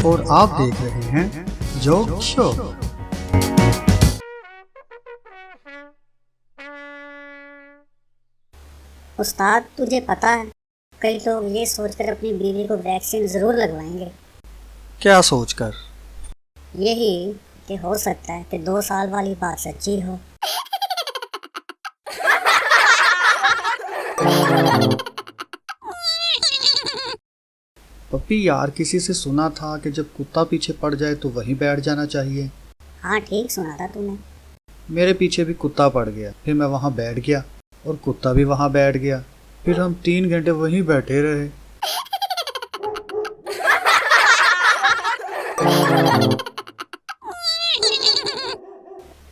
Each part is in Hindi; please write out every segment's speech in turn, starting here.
और आप देख रहे हैं जोक शो। उस्ताद, तुझे पता है कई लोग ये सोचकर अपनी बीवी को वैक्सीन जरूर लगवाएंगे। क्या सोचकर? यही कि हो सकता है कि 2 साल वाली बात सच्ची हो। पप्पी यार, किसी से सुना था कि जब कुत्ता पीछे पड़ जाए तो वहीं बैठ जाना चाहिए। हाँ, ठीक सुना था तूने। मेरे पीछे भी कुत्ता पड़ गया, फिर मैं वहां बैठ गया और कुत्ता भी वहां बैठ गया, फिर हम 3 घंटे वहीं बैठे रहे।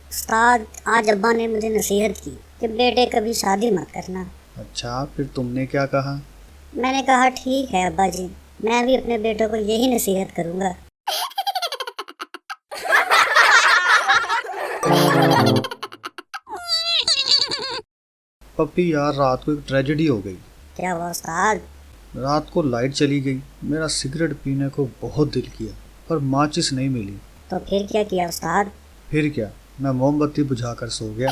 उस्ताद, आज अब्बा ने मुझे नसीहत की कि बेटे कभी शादी मत करना। अच्छा, फिर तुमने क्या कहा? मैंने कहा ठीक है अब्बा जी, मैं भी अपने बेटों को यही नसीहत करूँगा। पप्पी यार, रात को एक ट्रेजेडी हो गई। क्या हुआ उस्ताद? रात को लाइट चली गई, मेरा सिगरेट पीने को बहुत दिल किया पर माचिस नहीं मिली। तो फिर क्या किया उस्ताद? फिर क्या, मैं मोमबत्ती बुझाकर सो गया।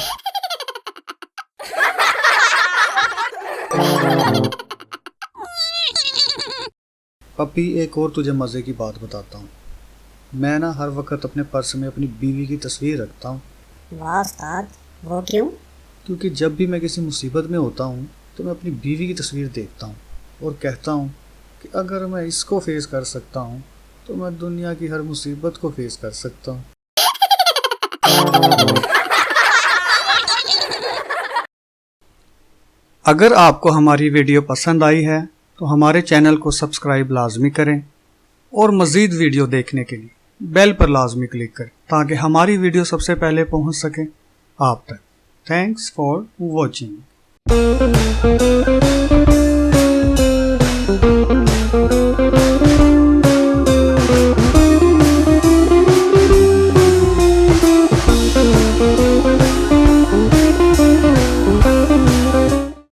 पप्पी, एक और तुझे मजे की बात बताता हूँ। मैं ना हर वक्त अपने पर्स में अपनी बीवी की तस्वीर रखता हूँ। वाह उस्ताद, वो क्यों? क्योंकि जब भी मैं किसी मुसीबत में होता हूँ तो मैं अपनी बीवी की तस्वीर देखता हूँ और कहता हूँ कि अगर मैं इसको फेस कर सकता हूँ तो मैं दुनिया की हर मुसीबत को फेस कर सकता हूँ। अगर आपको हमारी वीडियो पसंद आई है तो हमारे चैनल को सब्सक्राइब लाजमी करें और मज़ीद वीडियो देखने के लिए बेल पर लाजमी क्लिक करें ताकि हमारी वीडियो सबसे पहले पहुंच सके आप तक। Thanks for watching.